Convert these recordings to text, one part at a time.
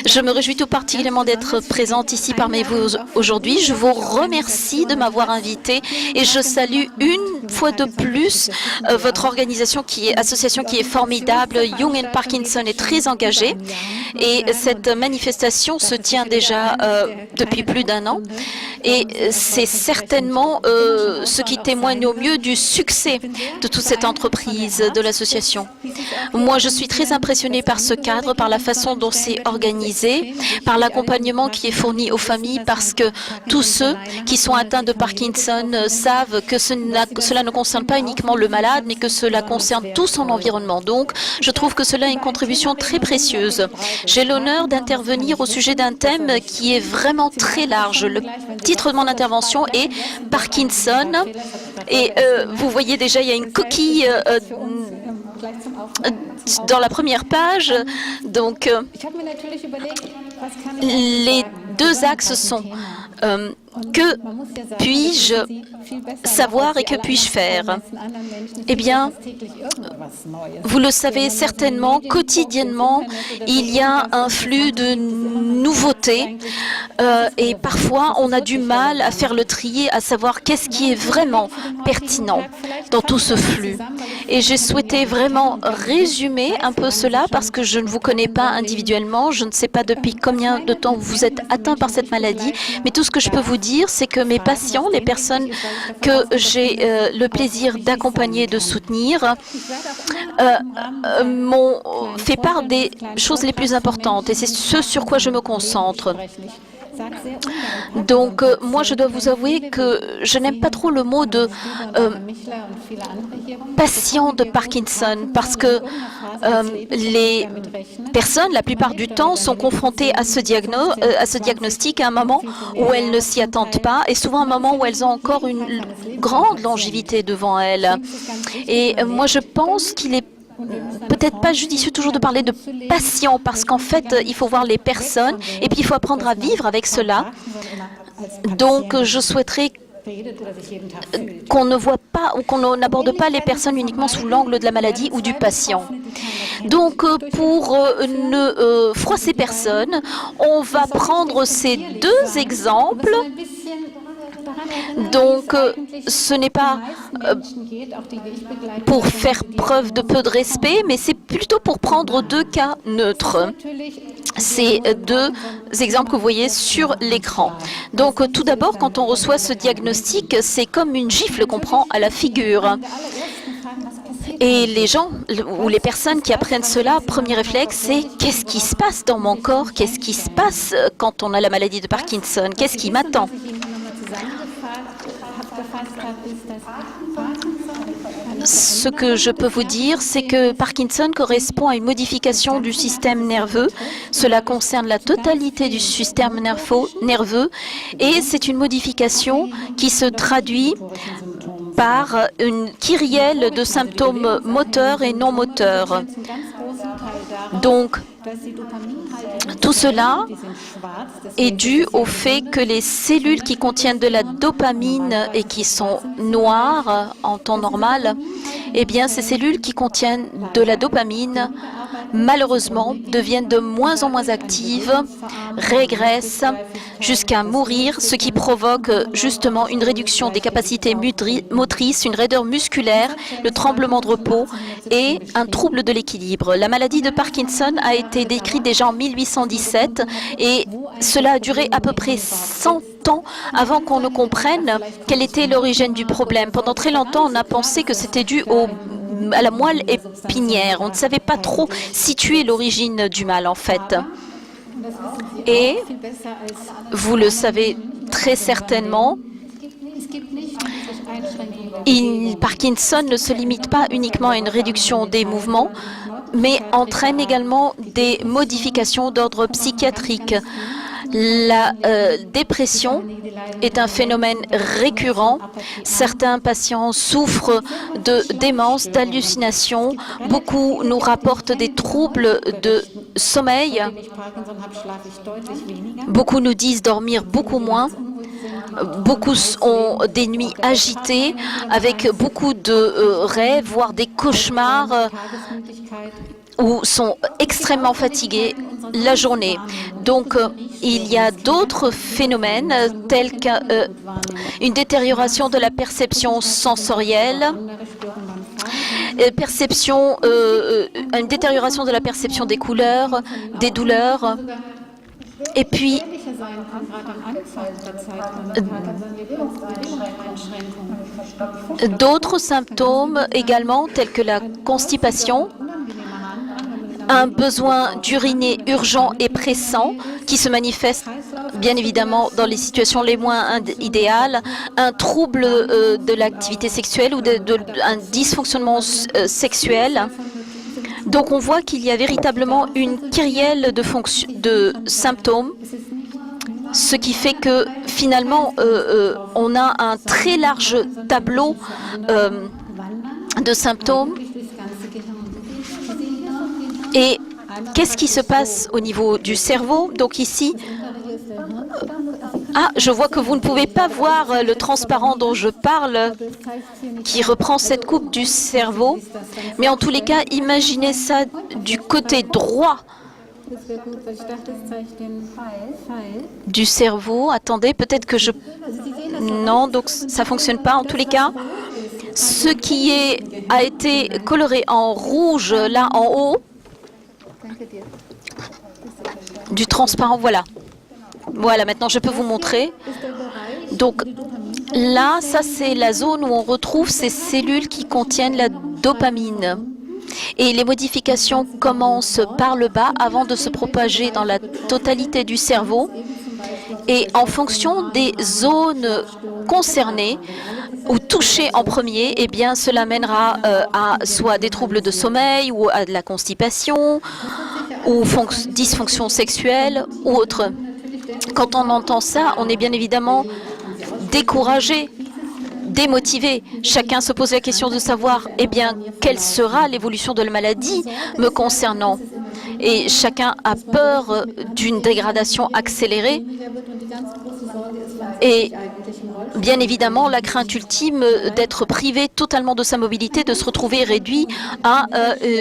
Je me réjouis tout particulièrement d'être présente ici parmi vous aujourd'hui. Je vous remercie de m'avoir invitée et je salue une fois de plus votre organisation association qui est formidable. Jung and Parkinson est très engagée et cette manifestation se tient déjà depuis plus d'1 an et c'est certainement ce qui témoigne au mieux du succès de toute cette entreprise de l'association. Moi, je suis très impressionnée par ce cadre, par la façon dont c'est organisé, par l'accompagnement qui est fourni aux familles, parce que tous ceux qui sont atteints de Parkinson savent que cela ne concerne pas uniquement le malade, mais que cela concerne tout son environnement. Donc, je trouve que cela est une contribution très précieuse. J'ai l'honneur d'intervenir au sujet d'un thème qui est vraiment très large. Le titre de mon intervention est Parkinson. Et vous voyez déjà, il y a une coquille dans la première page. Donc, les deux axes sont que puis-je savoir et que puis-je faire? Eh bien, vous le savez certainement, quotidiennement, il y a un flux de nouveautés et parfois on a du mal à faire le tri, à savoir qu'est-ce qui est vraiment pertinent dans tout ce flux. Et j'ai souhaité vraiment résumer un peu cela parce que je ne vous connais pas individuellement, je ne sais pas depuis combien de temps vous êtes atteint par cette maladie, mais tout ce que je peux vous dire, c'est que mes patients, les personnes que j'ai le plaisir d'accompagner, de soutenir, m'ont fait part des choses les plus importantes et c'est ce sur quoi je me concentre. Donc, moi, je dois vous avouer que je n'aime pas trop le mot de patient de Parkinson parce que les personnes, la plupart du temps, sont confrontées à ce diagnostic à un moment où elles ne s'y attendent pas et souvent à un moment où elles ont encore une grande longévité devant elles. Et moi, je pense qu'il est peut-être pas judicieux toujours de parler de patients parce qu'en fait, il faut voir les personnes et puis il faut apprendre à vivre avec cela. Donc, je souhaiterais qu'on ne voit pas ou qu'on n'aborde pas les personnes uniquement sous l'angle de la maladie ou du patient. Donc, pour ne froisser personne, on va prendre ces deux exemples. Donc, ce n'est pas pour faire preuve de peu de respect, mais c'est plutôt pour prendre deux cas neutres. Ces deux exemples que vous voyez sur l'écran. Donc, tout d'abord, quand on reçoit ce diagnostic, c'est comme une gifle qu'on prend à la figure. Et les gens ou les personnes qui apprennent cela, premier réflexe, c'est qu'est-ce qui se passe dans mon corps? Qu'est-ce qui se passe quand on a la maladie de Parkinson? Qu'est-ce qui m'attend? Ce que je peux vous dire, c'est que Parkinson correspond à une modification du système nerveux. Cela concerne la totalité du système nerveux et c'est une modification qui se traduit par une kyrielle de symptômes moteurs et non moteurs. Donc, tout cela est dû au fait que les cellules qui contiennent de la dopamine et qui sont noires en temps normal, eh bien, ces cellules qui contiennent de la dopamine, malheureusement, deviennent de moins en moins actives, régressent jusqu'à mourir, ce qui provoque justement une réduction des capacités motrices, une raideur musculaire, le tremblement de repos et un trouble de l'équilibre. La maladie de Parkinson a été décrite déjà en 1817 et cela a duré à peu près 100 ans avant qu'on ne comprenne quelle était l'origine du problème. Pendant très longtemps, on a pensé que c'était dû à la moelle épinière. On ne savait pas trop situer l'origine du mal, en fait. Et vous le savez très certainement, Parkinson ne se limite pas uniquement à une réduction des mouvements, mais entraîne également des modifications d'ordre psychiatrique. La dépression est un phénomène récurrent. Certains patients souffrent de démence, d'hallucinations. Beaucoup nous rapportent des troubles de sommeil. Beaucoup nous disent dormir beaucoup moins. Beaucoup ont des nuits agitées avec beaucoup de rêves, voire des cauchemars. ou sont extrêmement fatigués la journée. Donc, il y a d'autres phénomènes tels qu'une détérioration de la perception sensorielle, une détérioration de la perception des couleurs, des douleurs, et puis d'autres symptômes également tels que la constipation, un besoin d'uriner urgent et pressant qui se manifeste bien évidemment dans les situations les moins idéales, un trouble de l'activité sexuelle ou un dysfonctionnement sexuel. Donc on voit qu'il y a véritablement une kyrielle de symptômes, ce qui fait que finalement on a un très large tableau de symptômes. Et qu'est-ce qui se passe au niveau du cerveau? Donc ici, je vois que vous ne pouvez pas voir le transparent dont je parle, qui reprend cette coupe du cerveau. Mais en tous les cas, imaginez ça du côté droit du cerveau. Attendez, peut-être que je... Non, donc ça ne fonctionne pas. En tous les cas, ce qui a été coloré en rouge, là en haut, du transparent, voilà. Voilà, maintenant je peux vous montrer. Donc là, ça c'est la zone où on retrouve ces cellules qui contiennent la dopamine. Et les modifications commencent par le bas avant de se propager dans la totalité du cerveau. Et en fonction des zones concernées ou touchées en premier, eh bien, cela mènera à soit des troubles de sommeil ou à de la constipation ou dysfonction sexuelle ou autre. Quand on entend ça, on est bien évidemment découragé, démotivé. Chacun se pose la question de savoir, eh bien, quelle sera l'évolution de la maladie me concernant. Et chacun a peur d'une dégradation accélérée. Et bien évidemment, la crainte ultime d'être privé totalement de sa mobilité, de se retrouver réduit à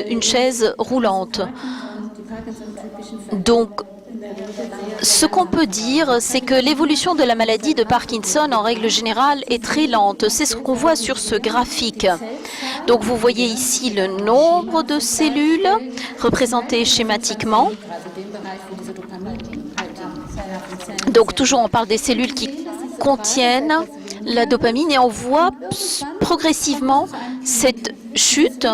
une chaise roulante. Donc, ce qu'on peut dire, c'est que l'évolution de la maladie de Parkinson, en règle générale, est très lente. C'est ce qu'on voit sur ce graphique. Donc, vous voyez ici le nombre de cellules représentées schématiquement. Donc, toujours, on parle des cellules qui contiennent la dopamine et on voit progressivement cette chute.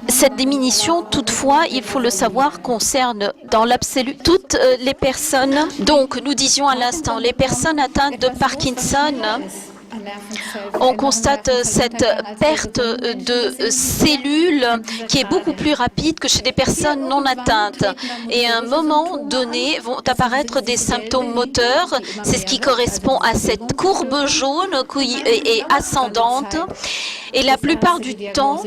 Cette diminution, toutefois, il faut le savoir, concerne dans l'absolu toutes les personnes. Donc, nous disions à l'instant, les personnes atteintes de Parkinson, on constate cette perte de cellules qui est beaucoup plus rapide que chez des personnes non atteintes. Et à un moment donné, vont apparaître des symptômes moteurs. C'est ce qui correspond à cette courbe jaune qui est ascendante. Et la plupart du temps,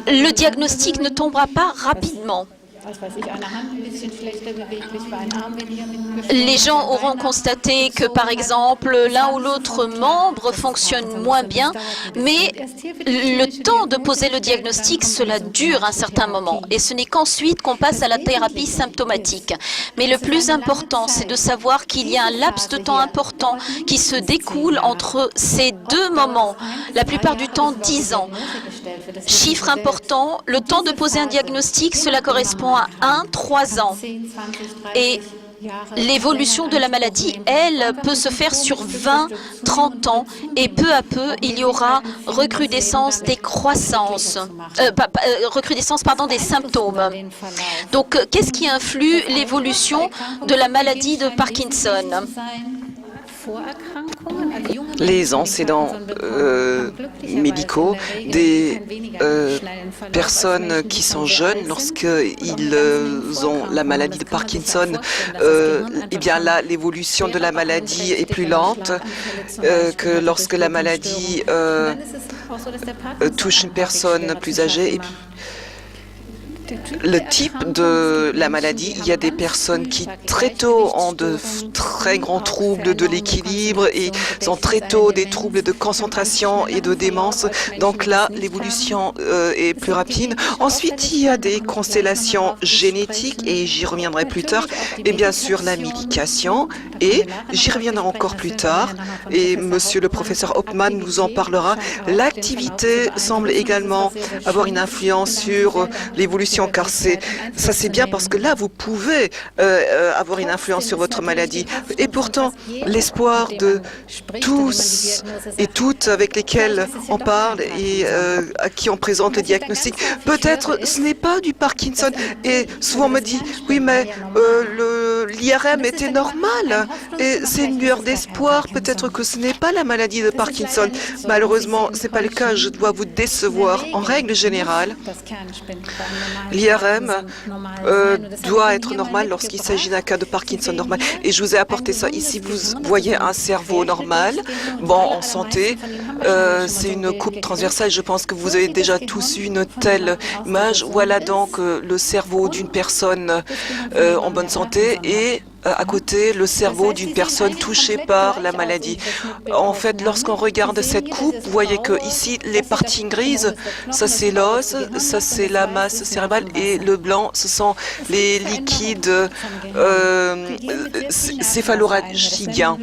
le diagnostic ne tombera pas rapidement. Les gens auront constaté que, par exemple, l'un ou l'autre membre fonctionne moins bien, mais le temps de poser le diagnostic, cela dure un certain moment. Et ce n'est qu'ensuite qu'on passe à la thérapie symptomatique. Mais le plus important, c'est de savoir qu'il y a un laps de temps important qui se découle entre ces deux moments, la plupart du temps 10 ans. Chiffre important, le temps de poser un diagnostic, cela correspond à 3 ans. Et l'évolution de la maladie, elle, peut se faire sur 20, 30 ans et peu à peu, il y aura recrudescence des des symptômes. Donc, qu'est-ce qui influe l'évolution de la maladie de Parkinson ? Les antécédents médicaux des personnes qui sont jeunes, lorsqu'ils ont la maladie de Parkinson, eh bien là, l'évolution de la maladie est plus lente que lorsque la maladie touche une personne plus âgée. le type de la maladie. Il y a des personnes qui très tôt ont de très grands troubles de l'équilibre et ont très tôt des troubles de concentration et de démence. Donc là, l'évolution est plus rapide. Ensuite, il y a des constellations génétiques et j'y reviendrai plus tard. Et bien sûr, la médication et j'y reviendrai encore plus tard. Et monsieur le professeur Hopman nous en parlera. L'activité semble également avoir une influence sur l'évolution car ça c'est bien parce que là vous pouvez avoir une influence sur votre maladie et pourtant l'espoir de tous et toutes avec lesquels on parle et à qui on présente le diagnostic, peut-être ce n'est pas du Parkinson et souvent on me dit oui mais l'IRM était normal et c'est une lueur d'espoir, peut-être que ce n'est pas la maladie de Parkinson. Malheureusement c'est pas le cas, je dois vous décevoir. En règle générale, l'IRM doit être normal lorsqu'il s'agit d'un cas de Parkinson normal. Et je vous ai apporté ça ici. Vous voyez un cerveau normal, bon, en santé. C'est une coupe transversale. Je pense que vous avez déjà tous eu une telle image. Voilà donc le cerveau d'une personne en bonne santé et à côté le cerveau d'une personne touchée par la maladie. En fait, lorsqu'on regarde cette coupe, vous voyez que ici les parties grises, ça c'est l'os, ça c'est la masse cérébrale et le blanc, ce sont les liquides céphalorachidiens.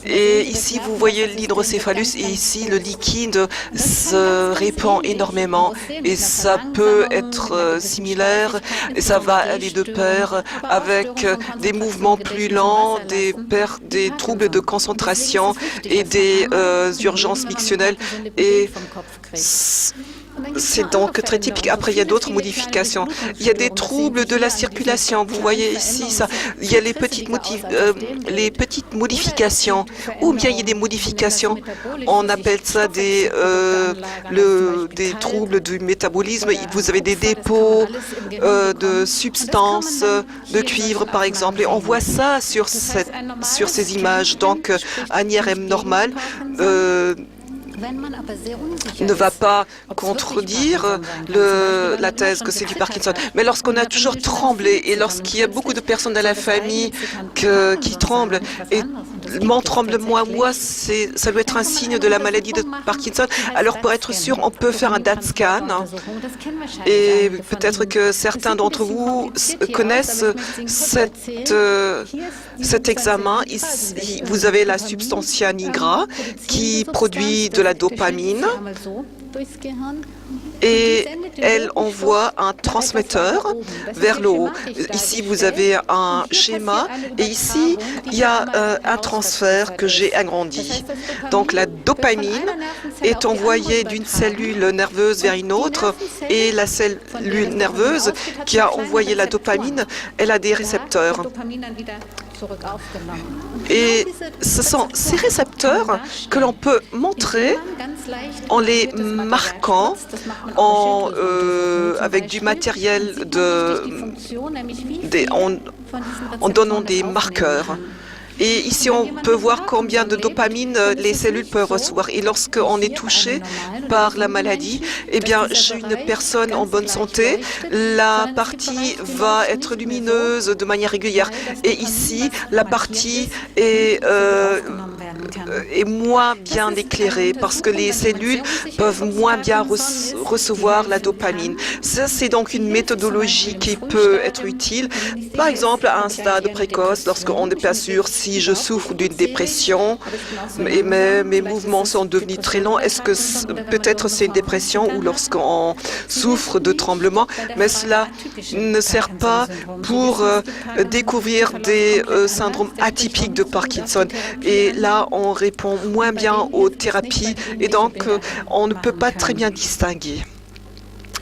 Et ici vous voyez l'hydrocéphalus et ici le liquide se répand énormément et ça peut être similaire et ça va aller de pair avec des mouvements plus lents, des troubles de concentration et des urgences mictionnelles. Et c'est donc très typique. Après, il y a d'autres modifications. Il y a des troubles de la circulation. Vous voyez ici, ça. Il y a les petites modifications. Ou bien il y a des modifications. On appelle ça des troubles du métabolisme. Vous avez des dépôts de substances, de cuivre, par exemple. Et on voit ça sur ces images. Donc, un IRM normal ne va pas contredire la thèse que c'est du Parkinson. Mais lorsqu'on a toujours tremblé et lorsqu'il y a beaucoup de personnes dans la famille qui tremblent, et mon tremblement, moi, ça doit être un signe de la maladie de Parkinson. Alors pour être sûr, on peut faire un DAT scan et peut-être que certains d'entre vous connaissent cet examen. Ici, vous avez la substantia nigra qui produit de la dopamine et elle envoie un transmetteur vers le haut. Ici, vous avez un schéma et ici, il y a un transfert que j'ai agrandi. Donc, la dopamine est envoyée d'une cellule nerveuse vers une autre et la cellule nerveuse qui a envoyé la dopamine, elle a des récepteurs. Et ce sont ces récepteurs que l'on peut montrer en les marquant avec du matériel en donnant des marqueurs. Et ici, on peut voir combien de dopamine les cellules peuvent recevoir. Et lorsqu'on est touché par la maladie, eh bien, chez une personne en bonne santé, la partie va être lumineuse de manière régulière. Et ici, la partie est moins bien éclairée parce que les cellules peuvent moins bien recevoir la dopamine. Ça, c'est donc une méthodologie qui peut être utile. Par exemple, à un stade précoce, lorsqu'on n'est pas sûr si je souffre d'une dépression et mes mouvements sont devenus très lents, est-ce que peut-être c'est une dépression ou lorsqu'on souffre de tremblements, mais cela ne sert pas pour découvrir des syndromes atypiques de Parkinson. Et là, on répond moins bien aux thérapies et donc on ne peut pas très bien distinguer.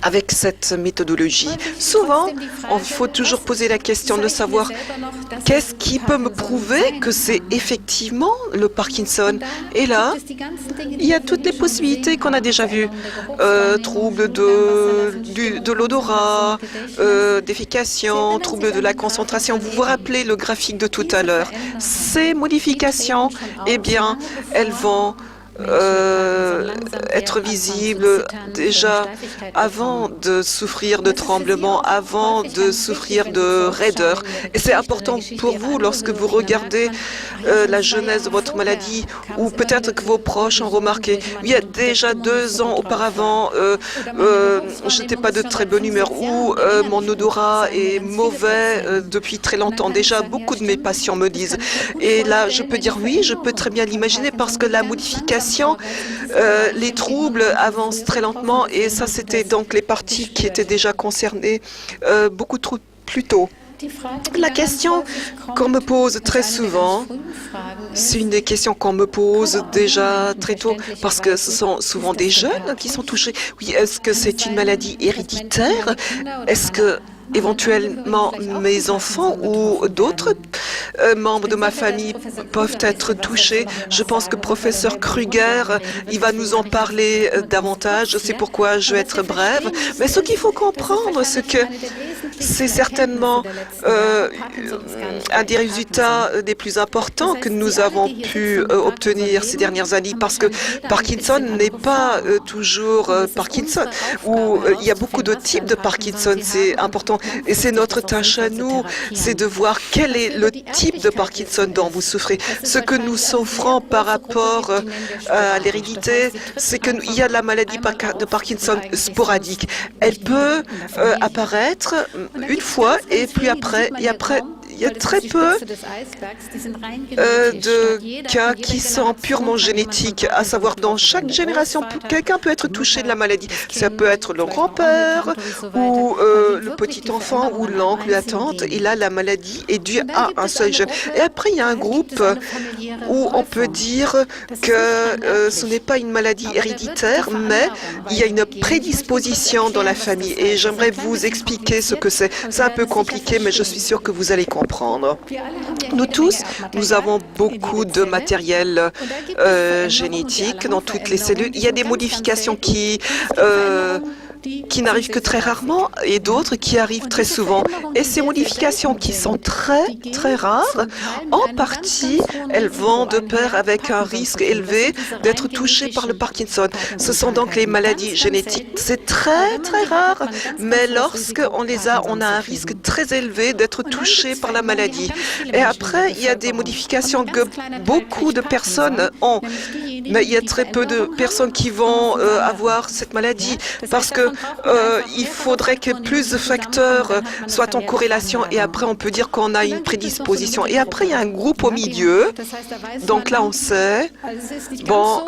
Avec cette méthodologie, souvent, il faut toujours poser la question de savoir qu'est-ce qui peut me prouver que c'est effectivement le Parkinson. Et là, il y a toutes les possibilités qu'on a déjà vues. Troubles de l'odorat, défécation, troubles de la concentration. Vous vous rappelez le graphique de tout à l'heure. Ces modifications, eh bien, elles vont être visible déjà avant de souffrir de tremblements, avant de souffrir de raideur. Et c'est important pour vous lorsque vous regardez la genèse de votre maladie, ou peut-être que vos proches ont remarqué. Il y a déjà 2 ans auparavant, je n'étais pas de très bonne humeur, ou mon odorat est mauvais depuis très longtemps. Déjà, beaucoup de mes patients me disent. Et là, je peux dire oui, je peux très bien l'imaginer parce que la modification, les troubles avancent très lentement et ça, c'était donc les parties qui étaient déjà concernées beaucoup trop plus tôt. La question qu'on me pose très souvent, c'est une des questions qu'on me pose déjà très tôt, parce que ce sont souvent des jeunes qui sont touchés. Oui, est-ce que c'est une maladie héréditaire? Est-ce que éventuellement mes enfants ou d'autres membres de ma famille peuvent être touchés? Je pense que professeur Kruger, il va nous en parler davantage. C'est pourquoi je vais être brève. Mais ce qu'il faut comprendre, c'est que c'est certainement un des résultats des plus importants que nous avons pu obtenir ces dernières années, parce que Parkinson n'est pas toujours Parkinson, où il y a beaucoup de types de Parkinson, c'est important. Et c'est notre tâche à nous, c'est de voir quel est le type de Parkinson dont vous souffrez. Ce que nous souffrons par rapport à l'hérédité, c'est qu'il y a la maladie de Parkinson sporadique. Elle peut apparaître une fois et puis après, il y a très peu de cas qui sont purement génétiques, à savoir dans chaque génération, quelqu'un peut être touché de la maladie. Ça peut être le grand-père ou le petit-enfant ou l'oncle, la tante, et là, la maladie est due à un seul gène. Et après, il y a un groupe où on peut dire que ce n'est pas une maladie héréditaire, mais il y a une prédisposition dans la famille. Et j'aimerais vous expliquer ce que c'est. C'est un peu compliqué, mais je suis sûre que vous allez comprendre. Nous tous, nous avons beaucoup de matériel génétique dans toutes les cellules. Il y a des modifications qui n'arrivent que très rarement et d'autres qui arrivent très souvent. Et ces modifications qui sont très rares, en partie, elles vont de pair avec un risque élevé d'être touchées par le Parkinson. Ce sont donc les maladies génétiques. C'est très rare, mais lorsqu'on les a, on a un risque très élevé d'être touché par la maladie. Et après, il y a des modifications que beaucoup de personnes ont, mais il y a très peu de personnes qui vont avoir cette maladie, parce que il faudrait que plus de facteurs soient en corrélation et après on peut dire qu'on a une prédisposition. Et après il y a un groupe au milieu, donc là on sait, bon,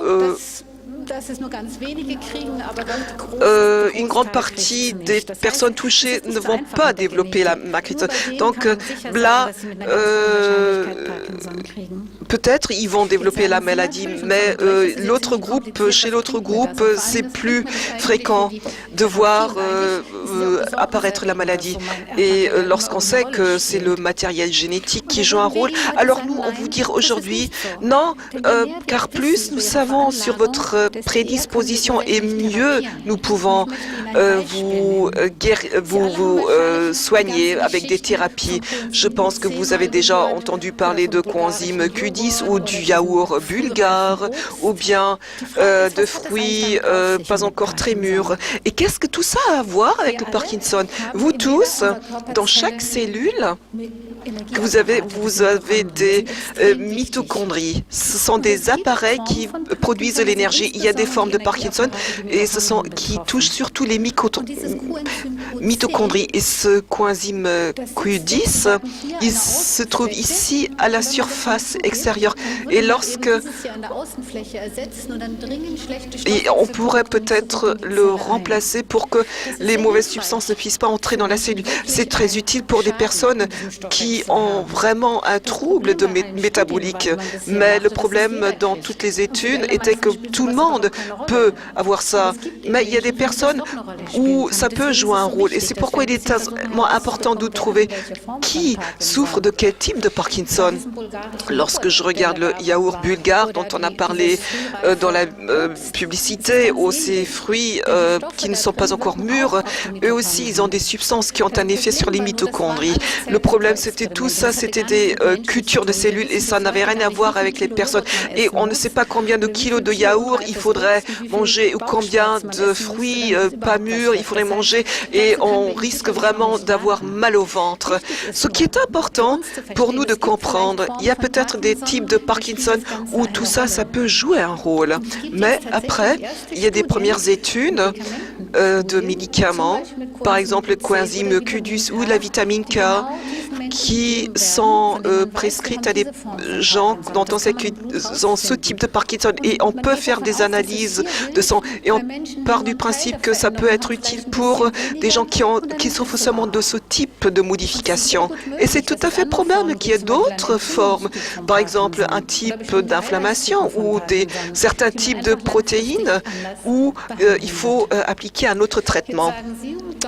une grande partie des personnes touchées ne vont pas développer la Parkinson. Donc là, peut-être ils vont développer la maladie, mais chez l'autre groupe, c'est plus fréquent de voir apparaître la maladie. Et lorsqu'on sait que c'est le matériel génétique qui joue un rôle, alors nous, on vous dit aujourd'hui, non, car plus nous savons sur votre prédisposition et mieux nous pouvons vous soigner avec des thérapies. Je pense que vous avez déjà entendu parler de coenzyme Q10 ou du yaourt bulgare ou bien de fruits pas encore très mûrs. Et qu'est-ce que tout ça a à voir avec le Parkinson? Vous tous, dans chaque cellule, vous avez des mitochondries. Ce sont des appareils qui produisent de l'énergie. Il y a des formes de Parkinson et qui touchent surtout les mitochondries. Et ce coenzyme Q10, il se trouve ici à la surface extérieure. Et on pourrait peut-être le remplacer pour que les mauvaises substances ne puissent pas entrer dans la cellule. C'est très utile pour des personnes qui ont vraiment un trouble métabolique. Mais le problème dans toutes les études était que tout le monde peut avoir ça. Mais il y a des personnes où ça peut jouer un rôle. Et c'est pourquoi il est tellement important de trouver qui souffre de quel type de Parkinson. Lorsque je regarde le yaourt bulgare dont on a parlé dans la publicité, ou ces fruits qui ne sont pas encore mûrs, eux aussi, ils ont des substances qui ont un effet sur les mitochondries. Le problème, c'était tout ça, c'était des cultures de cellules et ça n'avait rien à voir avec les personnes. Et on ne sait pas combien de kilos de yaourt il faudrait manger ou combien de fruits pas mûrs il faudrait manger et on risque vraiment d'avoir mal au ventre. Ce qui est important pour nous de comprendre, il y a peut-être des types de Parkinson où tout ça, ça peut jouer un rôle. Mais après, il y a des premières études de médicaments, par exemple le coenzyme Q10 ou la vitamine K, qui sont prescrites à des gens dont on sait qu'ils ont ce type de Parkinson. Et on peut faire des analyses de sang. Et on part du principe que ça peut être utile pour des gens qui souffrent seulement de ce type de modification. Et c'est tout à fait probable qu'il y ait d'autres formes. Par exemple, un type d'inflammation ou certains types de protéines où il faut appliquer un autre traitement.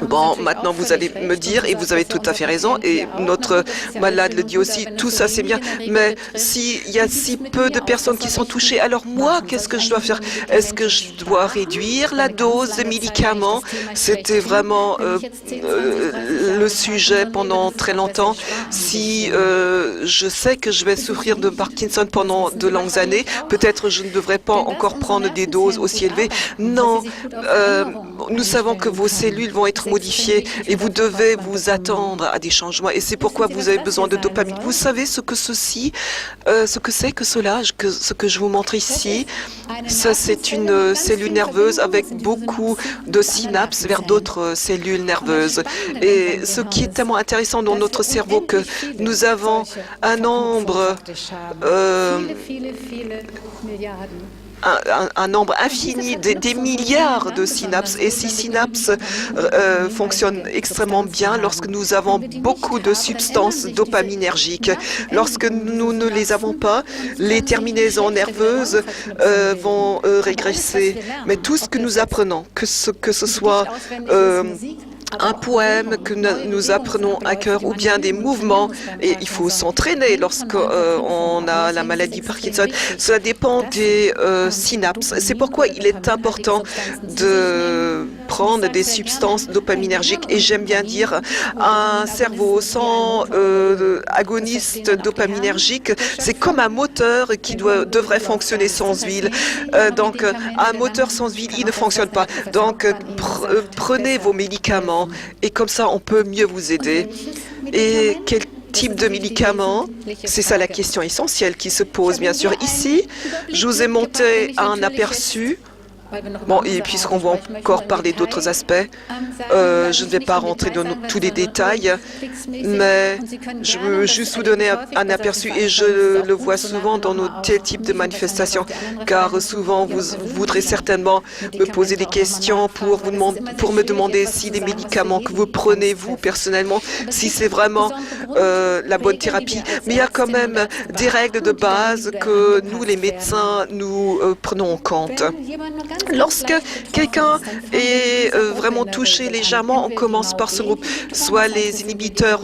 Bon, maintenant vous allez me dire, et vous avez tout à fait raison, et notre malade le dit aussi, tout ça c'est bien, mais s'il y a si peu de personnes qui sont touchées, alors moi, qu'est-ce que je dois faire? Est-ce que je dois réduire la dose de médicaments? C'était vraiment le sujet pendant très longtemps. Si je sais que je vais souffrir de Parkinson pendant de longues années, peut-être je ne devrais pas encore prendre des doses aussi élevées. Non, nous savons que vos cellules vont être modifiées et vous devez vous attendre à des changements. Et c'est pourquoi vous avez besoin de dopamine. Vous savez ce que c'est que cela, ce que je vous montre ici? Ça, c'est une cellule nerveuse avec beaucoup de synapses vers d'autres cellules nerveuses. Et ce qui est tellement intéressant dans notre cerveau, que nous avons un nombre un nombre infini, des milliards de synapses. Et ces synapses fonctionnent extrêmement bien lorsque nous avons beaucoup de substances dopaminergiques. Lorsque nous ne les avons pas, les terminaisons nerveuses vont régresser. Mais tout ce que nous apprenons, que ce soit un poème que nous apprenons à cœur ou bien des mouvements, et il faut s'entraîner lorsqu'on a la maladie Parkinson. Cela dépend des synapses. C'est pourquoi il est important de prendre des substances dopaminergiques. Et j'aime bien dire, un cerveau sans agoniste dopaminergique, c'est comme un moteur qui devrait fonctionner sans huile. Donc, un moteur sans huile, il ne fonctionne pas. Donc, prenez vos médicaments et comme ça, on peut mieux vous aider. Et quel type de médicaments? C'est ça la question essentielle qui se pose, bien sûr. Ici, je vous ai monté un aperçu. Bon, et puisqu'on va encore parler d'autres aspects, je ne vais pas rentrer dans tous les détails, mais je veux juste vous donner un aperçu, et je le vois souvent dans nos tels types de manifestations, car souvent vous voudrez certainement me poser des questions pour me demander si les médicaments que vous prenez, vous, personnellement, si c'est vraiment la bonne thérapie. Mais il y a quand même des règles de base que nous, les médecins, nous prenons en compte. Lorsque quelqu'un est vraiment touché légèrement, on commence par ce groupe. Soit les inhibiteurs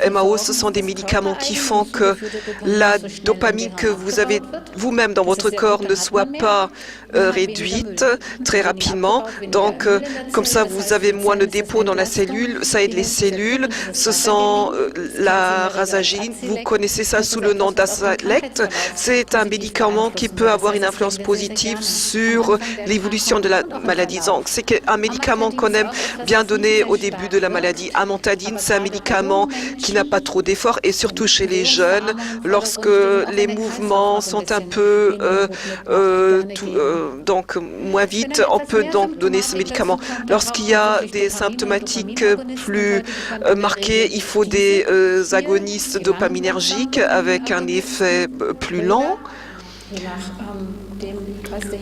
MAO, ce sont des médicaments qui font que la dopamine que vous avez vous-même dans votre corps ne soit pas réduite très rapidement. Donc, comme ça, vous avez moins de dépôt dans la cellule. Ça aide les cellules. Ce sont la rasagine. Vous connaissez ça sous le nom d'Asalect. C'est un médicament qui peut avoir une influence positive sur l'évolution de la maladie. Donc, c'est un médicament qu'on aime bien donner au début de la maladie. Amantadine, c'est un médicament qui n'a pas trop d'effort, et surtout chez les jeunes, lorsque les mouvements sont un peu donc moins vite, on peut donc donner ce médicament. Lorsqu'il y a des symptomatiques plus marquées, il faut des agonistes dopaminergiques avec un effet plus lent,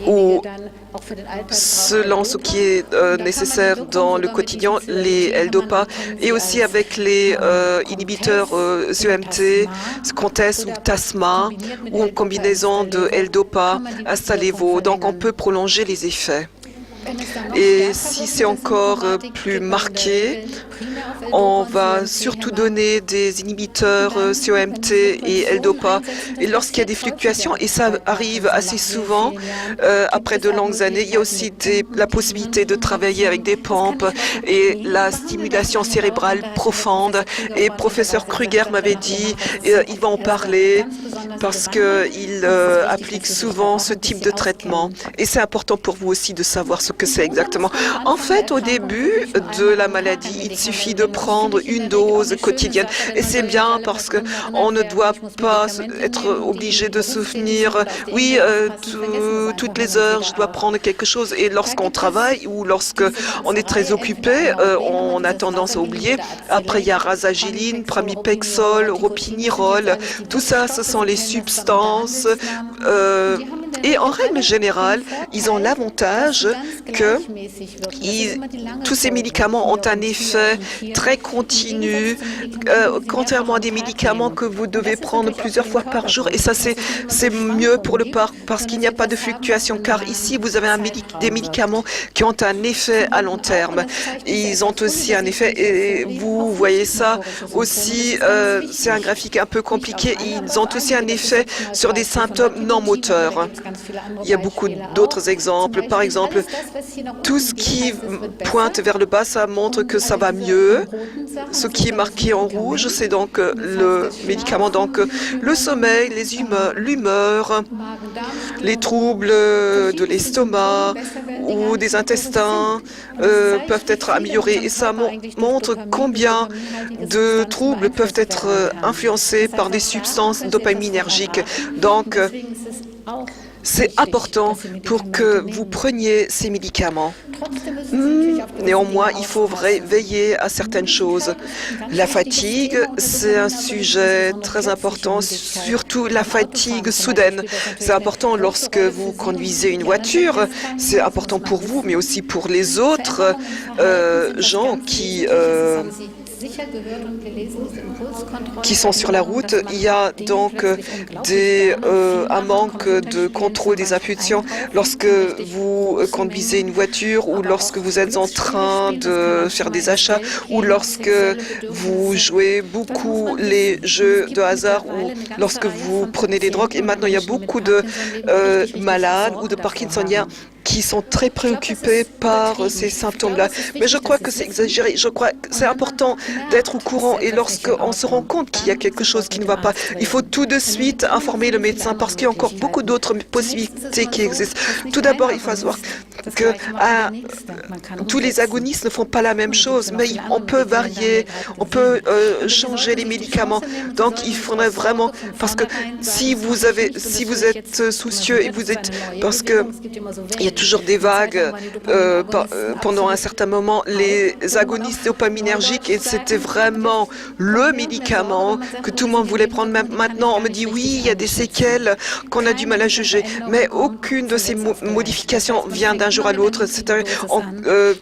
ou selon ce qui est nécessaire dans le quotidien, les L-Dopa, et aussi avec les inhibiteurs CEMT, Contes ou Tasma, ou en combinaison de L-Dopa, Astalevo. Donc on peut prolonger les effets. Et si c'est encore plus marqué, on va surtout donner des inhibiteurs COMT et L-DOPA. Et lorsqu'il y a des fluctuations, et ça arrive assez souvent après de longues années, il y a aussi la possibilité de travailler avec des pompes et la stimulation cérébrale profonde. Et professeur Kruger m'avait dit, il va en parler parce qu'il applique souvent ce type de traitement. Et c'est important pour vous aussi de savoir ce que c'est exactement. En fait, au début de la maladie, il suffit de prendre une dose quotidienne. Et c'est bien parce qu'on ne doit pas être obligé de se souvenir, oui, toutes les heures, je dois prendre quelque chose. Et lorsqu'on travaille ou lorsqu'on est très occupé, on a tendance à oublier. Après, il y a rasagiline, pramipexole, ropinirole. Tout ça, ce sont les substances. Et en règle générale, ils ont l'avantage que tous ces médicaments ont un effet très continu, contrairement à des médicaments que vous devez prendre plusieurs fois par jour. Et ça, c'est mieux pour le parce qu'il n'y a pas de fluctuation. Car ici, vous avez des médicaments qui ont un effet à long terme. Ils ont aussi un effet, et vous voyez ça aussi, c'est un graphique un peu compliqué. Ils ont aussi un effet sur des symptômes non moteurs. Il y a beaucoup d'autres exemples. Par exemple, tout ce qui pointe vers le bas, ça montre que ça va mieux. Ce qui est marqué en rouge, c'est donc le médicament. Donc le sommeil, l'humeur, les troubles de l'estomac ou des intestins peuvent être améliorés. Et ça montre combien de troubles peuvent être influencés par des substances dopaminergiques. Donc, c'est important pour que vous preniez ces médicaments. Néanmoins, il faut veiller à certaines choses. La fatigue, c'est un sujet très important, surtout la fatigue soudaine. C'est important lorsque vous conduisez une voiture, c'est important pour vous, mais aussi pour les autres gens qui sont sur la route. Il y a donc un manque de contrôle des impulsions lorsque vous conduisez une voiture ou lorsque vous êtes en train de faire des achats ou lorsque vous jouez beaucoup les jeux de hasard ou lorsque vous prenez des drogues. Et maintenant, il y a beaucoup de malades ou de parkinsoniens qui sont très préoccupés par ces symptômes-là. Mais je crois que c'est exagéré. Je crois que c'est important d'être au courant. Et lorsqu'on se rend compte qu'il y a quelque chose qui ne va pas, il faut tout de suite informer le médecin parce qu'il y a encore beaucoup d'autres possibilités qui existent. Tout d'abord, il faut savoir que tous les agonistes ne font pas la même chose, mais on peut varier, on peut changer les médicaments. Donc, il faudrait vraiment, parce que si vous êtes soucieux et vous êtes, parce que il y a toujours des vagues pendant un certain moment, les agonistes dopaminergiques, et c'était vraiment le médicament que tout le monde voulait prendre. Maintenant, on me dit oui, il y a des séquelles qu'on a du mal à juger, mais aucune de ces modifications vient d'un jour à l'autre. On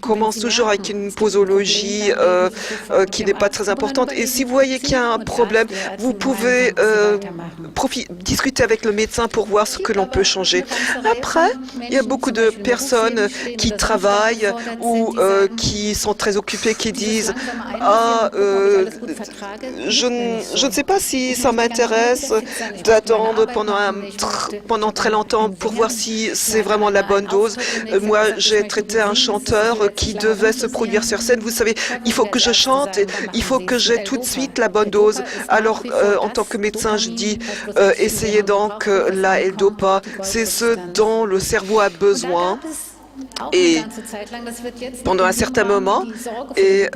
commence toujours avec une posologie qui n'est pas très importante. Et si vous voyez qu'il y a un problème, vous pouvez discuter avec le médecin pour voir ce que l'on peut changer. Après, il y a beaucoup de personnes qui travaillent ou qui sont très occupées, qui disent « Ah, je ne sais pas si ça m'intéresse d'attendre pendant très longtemps pour voir si c'est vraiment la bonne dose. Moi, j'ai traité un chanteur qui devait se produire sur scène. Vous savez, il faut que je chante, il faut que j'ai tout de suite la bonne dose. Alors, en tant que médecin, je dis essayez donc la L-DOPA. C'est ce dont le cerveau a besoin. Et pendant un certain moment, et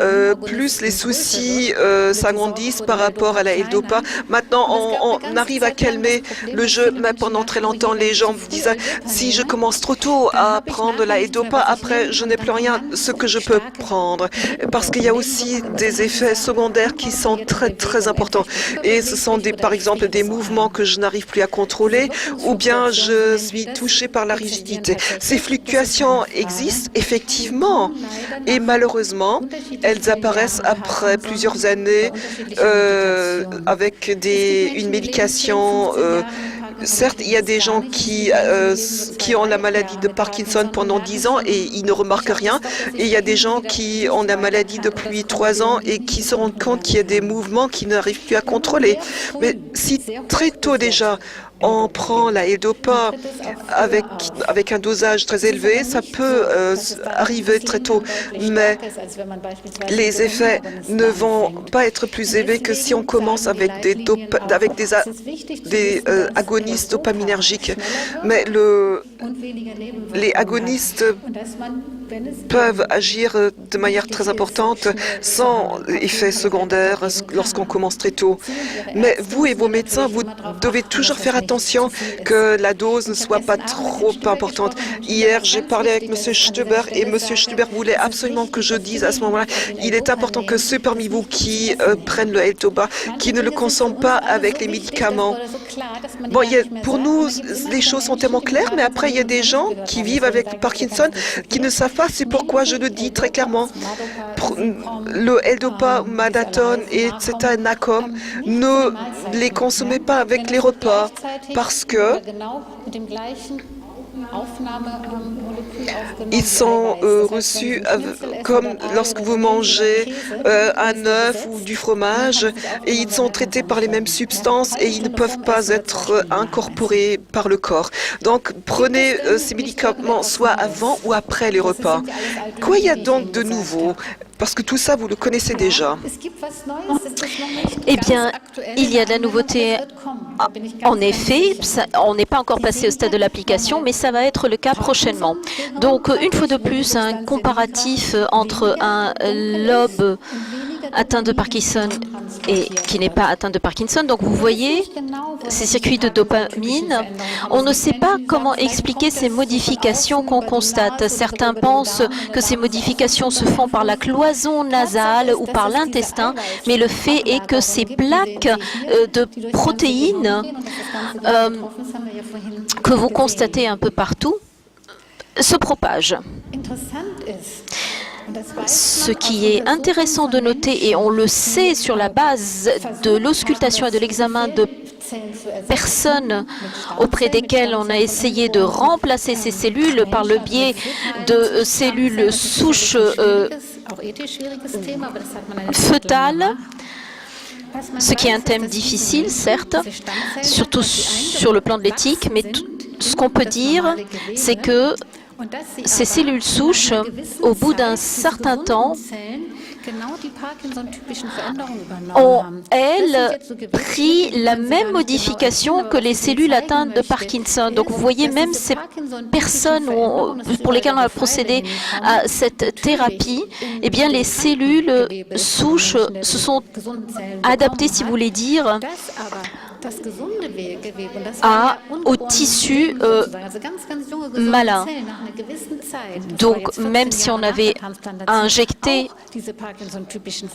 plus les soucis s'agrandissent par rapport à la L-DOPA. Maintenant, on arrive à calmer le jeu, mais pendant très longtemps, les gens me disaient si je commence trop tôt à prendre la L-DOPA, après, je n'ai plus rien ce que je peux prendre. Parce qu'il y a aussi des effets secondaires qui sont très, très importants. Et ce sont, par exemple, des mouvements que je n'arrive plus à contrôler, ou bien je suis touchée par la rigidité. Ces fluctuations existent effectivement et malheureusement elles apparaissent après plusieurs années avec une médication Certes, il y a des gens qui ont la maladie de Parkinson pendant 10 ans et ils ne remarquent rien. Et il y a des gens qui ont la maladie depuis 3 ans et qui se rendent compte qu'il y a des mouvements qu'ils n'arrivent plus à contrôler. Mais si très tôt déjà, on prend la L-Dopa avec un dosage très élevé, ça peut arriver très tôt, mais les effets ne vont pas être plus élevés que si on commence avec des agonistes dopaminergiques. Mais les agonistes peuvent agir de manière très importante sans effet secondaire lorsqu'on commence très tôt. Mais vous et vos médecins, vous devez toujours faire attention que la dose ne soit pas trop importante. Hier, j'ai parlé avec M. Stuber et M. Stuber voulait absolument que je dise à ce moment-là, il est important que ceux parmi vous qui prennent le L-Dopa, qui ne le consomment pas avec les médicaments. Bon, pour nous, les choses sont tellement claires, mais après, il y a des gens qui vivent avec Parkinson qui ne savent pas. C'est pourquoi je le dis très clairement. Le L-Dopa, Madatone, etc., Nacom, ne les consommez pas avec les repas parce que ils sont reçus comme lorsque vous mangez un œuf ou du fromage et ils sont traités par les mêmes substances et ils ne peuvent pas être incorporés par le corps. Donc prenez ces médicaments soit avant ou après les repas. Quoi y a donc de nouveau? Parce que tout ça, vous le connaissez déjà. Eh bien, il y a de la nouveauté. En effet, on n'est pas encore passé au stade de l'application, mais ça va être le cas prochainement. Donc, une fois de plus, un comparatif entre un lobe atteint de Parkinson et qui n'est pas atteint de Parkinson. Donc, vous voyez ces circuits de dopamine. On ne sait pas comment expliquer ces modifications qu'on constate. Certains pensent que ces modifications se font par la cloison nasale ou par l'intestin, mais le fait est que ces plaques de protéines que vous constatez un peu partout se propagent. Ce qui est intéressant de noter, et on le sait sur la base de l'auscultation et de l'examen de personnes auprès desquelles on a essayé de remplacer ces cellules par le biais de cellules souches fœtales, ce qui est un thème difficile, certes, surtout sur le plan de l'éthique, mais ce qu'on peut dire, c'est que ces cellules souches, au bout d'un certain temps, ont, elles, pris la même modification que les cellules atteintes de Parkinson. Donc vous voyez, même ces personnes pour lesquelles on a procédé à cette thérapie, eh bien les cellules souches se sont adaptées, si vous voulez dire, au tissu malin. Donc, même si on avait injecté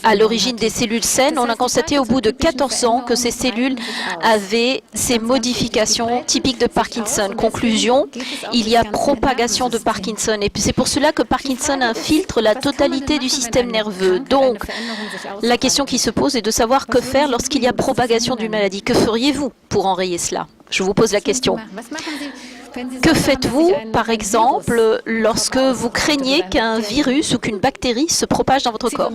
à l'origine des cellules saines, on a constaté au bout de 14 ans que ces cellules avaient ces modifications typiques de Parkinson. Conclusion, il y a propagation de Parkinson. Et c'est pour cela que Parkinson infiltre la totalité du système nerveux. Donc, la question qui se pose est de savoir que faire lorsqu'il y a propagation d'une maladie. Que feriez-vous pour enrayer cela? Je vous pose la question. Que faites-vous, par exemple, lorsque vous craignez qu'un virus ou qu'une bactérie se propage dans votre corps?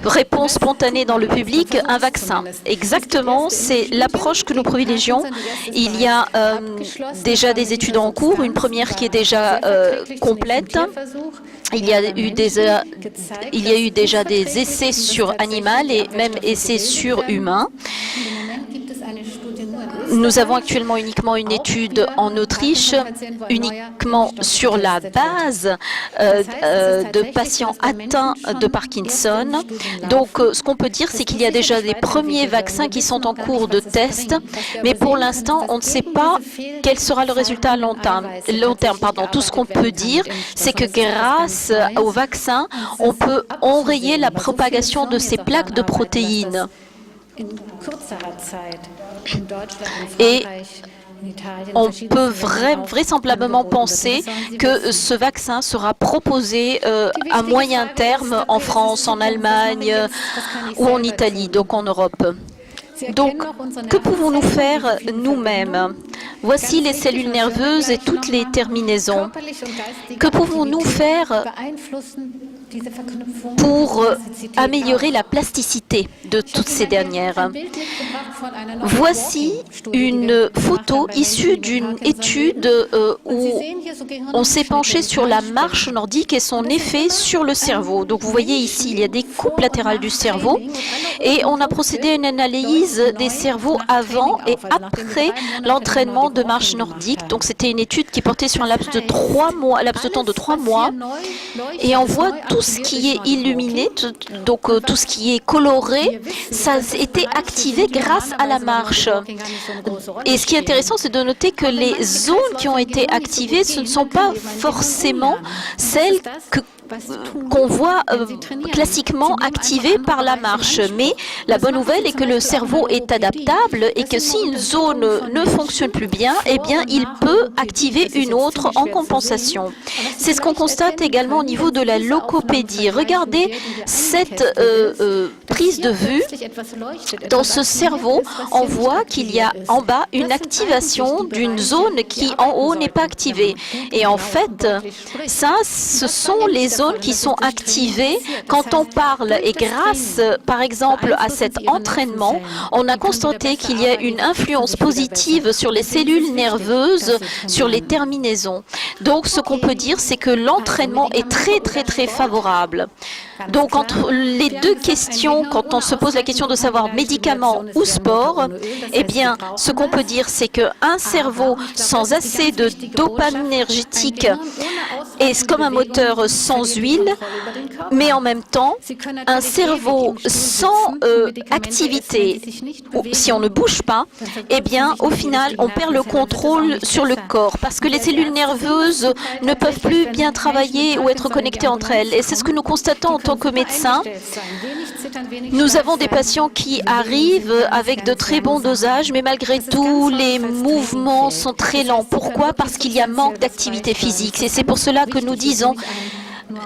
Réponse spontanée dans le public, un vaccin. Exactement, c'est l'approche que nous privilégions. Il y a déjà des études en cours, une première qui est déjà complète. Il y a eu déjà des essais sur animal et même essais sur humain. Nous avons actuellement uniquement une étude en Autriche, uniquement sur la base de patients atteints de Parkinson. Donc, ce qu'on peut dire, c'est qu'il y a déjà des premiers vaccins qui sont en cours de test, mais pour l'instant, on ne sait pas quel sera le résultat à long terme. Tout ce qu'on peut dire, c'est que grâce au vaccin, on peut enrayer la propagation de ces plaques de protéines. Et on peut vraisemblablement penser que ce vaccin sera proposé à moyen terme en France, en Allemagne ou en Italie, donc en Europe. Donc, que pouvons-nous faire nous-mêmes? Voici les cellules nerveuses et toutes les terminaisons. Que pouvons-nous faire pour améliorer la plasticité de toutes ces dernières? Voici une photo issue d'une étude où on s'est penché sur la marche nordique et son effet sur le cerveau. Donc vous voyez ici, il y a des coupes latérales du cerveau et on a procédé à une analyse des cerveaux avant et après l'entraînement de marche nordique. Donc c'était une étude qui portait sur un laps de 3 mois, laps de temps de 3 mois, et on voit tout ce qui est illuminé, donc tout ce qui est coloré, ça a été activé grâce à la marche. Et ce qui est intéressant, c'est de noter que les zones qui ont été activées, ce ne sont pas forcément celles qu'on voit classiquement activées par la marche. Mais la bonne nouvelle est que le cerveau est adaptable et que si une zone ne fonctionne plus bien, eh bien, il peut activer une autre en compensation. C'est ce qu'on constate également au niveau de la logopédie. Regardez cette prise de vue. Dans ce cerveau, on voit qu'il y a en bas une activation d'une zone qui en haut n'est pas activée. Et en fait, ça, ce sont les zones qui sont activées quand on parle. Et grâce, par exemple, à cet entraînement, on a constaté qu'il y a une influence positive sur les cellules nerveuses, sur les terminaisons. Donc, ce qu'on peut dire, c'est que l'entraînement est très, très, très favorable. Donc, entre les deux questions, quand on se pose la question de savoir médicament ou sport, eh bien, ce qu'on peut dire, c'est qu'un cerveau sans assez de dopaminergétique est comme un moteur sans huile, mais en même temps, un cerveau sans activité, si on ne bouge pas, eh bien, au final, on perd le contrôle sur le corps parce que les cellules nerveuses ne peuvent plus bien travailler ou être connectées entre elles. Et c'est ce que nous constatons en tant que médecins. Nous avons des patients qui arrivent avec de très bons dosages, mais malgré tout, les mouvements sont très lents. Pourquoi? Parce qu'il y a manque d'activité physique. Et c'est pour cela que nous disons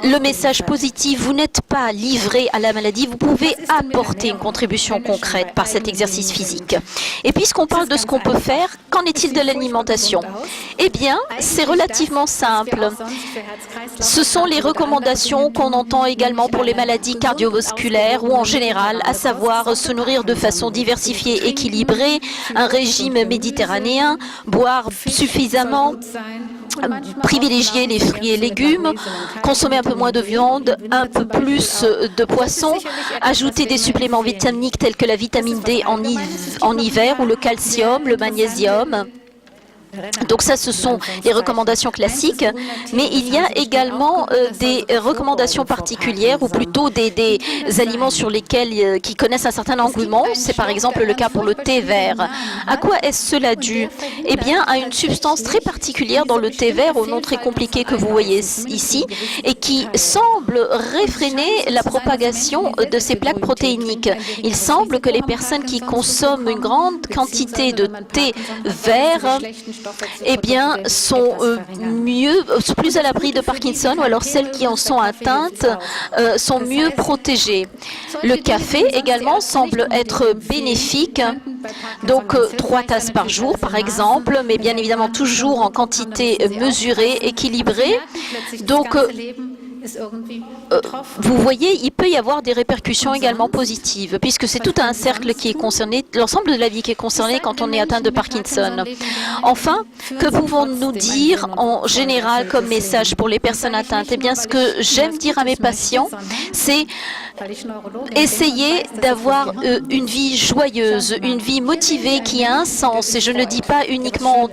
le message positif, vous n'êtes pas livré à la maladie, vous pouvez apporter une contribution concrète par cet exercice physique. Et puisqu'on parle de ce qu'on peut faire, qu'en est-il de l'alimentation? Eh bien, c'est relativement simple. Ce sont les recommandations qu'on entend également pour les maladies cardiovasculaires ou en général, à savoir se nourrir de façon diversifiée, équilibrée, un régime méditerranéen, boire suffisamment, privilégier les fruits et légumes, consommer un peu moins de viande, un peu plus de poisson, ajouter des suppléments vitaminiques tels que la vitamine D en hiver ou le calcium, le magnésium. Donc ça, ce sont les recommandations classiques, mais il y a également des recommandations particulières ou plutôt des aliments sur lesquels qui connaissent un certain engouement. C'est par exemple le cas pour le thé vert. À quoi est-ce cela dû? Eh bien, à une substance très particulière dans le thé vert, au nom très compliqué que vous voyez ici, et qui semble réfréner la propagation de ces plaques protéiniques. Il semble que les personnes qui consomment une grande quantité de thé vert eh bien, sont plus à l'abri de Parkinson, ou alors celles qui en sont atteintes sont mieux protégées. Le café également semble être bénéfique, donc 3 tasses par jour par exemple, mais bien évidemment toujours en quantité mesurée, équilibrée. Donc, vous voyez, il peut y avoir des répercussions également positives, puisque c'est tout un cercle qui est concerné, l'ensemble de la vie qui est concerné quand on est atteint de Parkinson. Enfin, que pouvons-nous dire en général comme message pour les personnes atteintes? Eh bien, ce que j'aime dire à mes patients, c'est essayer d'avoir une vie joyeuse, une vie motivée qui a un sens. Et je ne le dis pas uniquement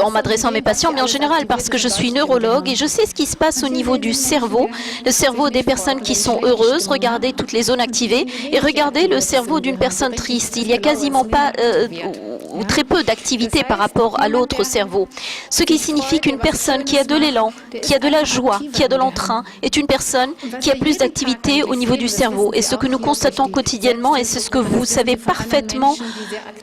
en m'adressant à mes patients, mais en général parce que je suis neurologue et je sais ce qui se passe au niveau du cerveau, le cerveau des personnes qui sont heureuses. Regardez toutes les zones activées et regardez le cerveau d'une personne triste. Il n'y a quasiment pas ou très peu d'activité par rapport à l'autre cerveau. Ce qui signifie qu'une personne qui a de l'élan, qui a de la joie, qui a de l'entrain, est une personne qui a plus d'activité au niveau du cerveau. Et ce que nous constatons quotidiennement, et c'est ce que vous savez parfaitement,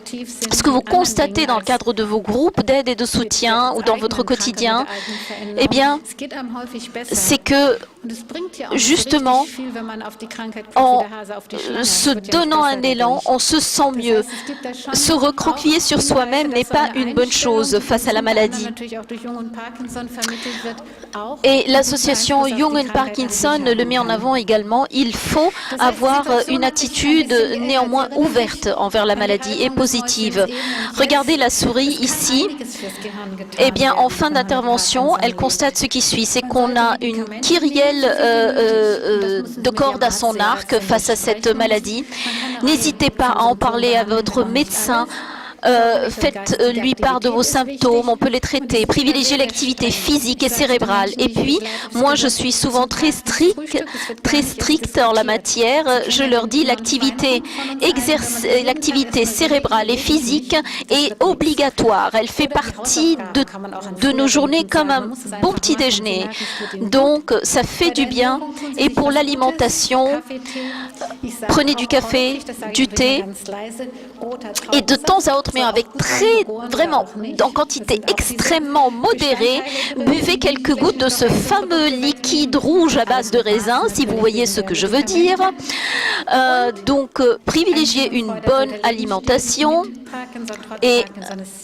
ce que vous constatez dans le cadre de vos groupes d'aide et de soutien ou dans votre quotidien, eh bien, c'est que justement, en se donnant un élan, on se sent mieux. Se recroqueviller sur soi-même n'est pas une bonne chose face à la maladie. Et l'association Jungen Parkinson le met en avant également. Il faut avoir une attitude néanmoins ouverte envers la maladie et positive. Regardez la souris ici. Eh bien, en fin d'intervention, elle constate ce qui suit. C'est qu'on a une kyrielle de corde à son arc face à cette maladie. N'hésitez pas à en parler à votre médecin. Faites-lui part de vos symptômes, on peut les traiter, privilégiez l'activité physique et cérébrale. Et puis, moi je suis souvent très stricte en la matière, je leur dis l'activité cérébrale et physique est obligatoire, elle fait partie de nos journées comme un bon petit déjeuner. Donc ça fait du bien. Et pour l'alimentation, prenez du café, du thé, et de temps à autre, mais avec vraiment, en quantité extrêmement modérée, buvez quelques gouttes de ce fameux liquide rouge à base de raisin, si vous voyez ce que je veux dire. Donc, privilégiez une bonne alimentation et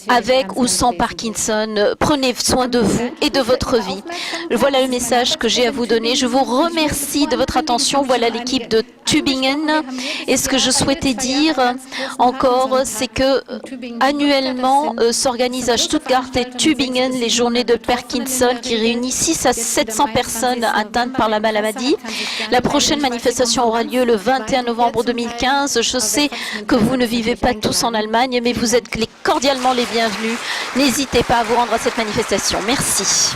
avec ou sans Parkinson, prenez soin de vous et de votre vie. Voilà le message que j'ai à vous donner. Je vous remercie de votre attention. Voilà l'équipe de Tübingen. Et ce que je souhaitais dire encore, c'est que annuellement s'organisent à Stuttgart et Tübingen les journées de Parkinson qui réunissent 600 à 700 personnes atteintes par la maladie. La prochaine manifestation aura lieu le 21 novembre 2015. Je sais que vous ne vivez pas tous en Allemagne, mais vous êtes cordialement les bienvenus. N'hésitez pas à vous rendre à cette manifestation. Merci.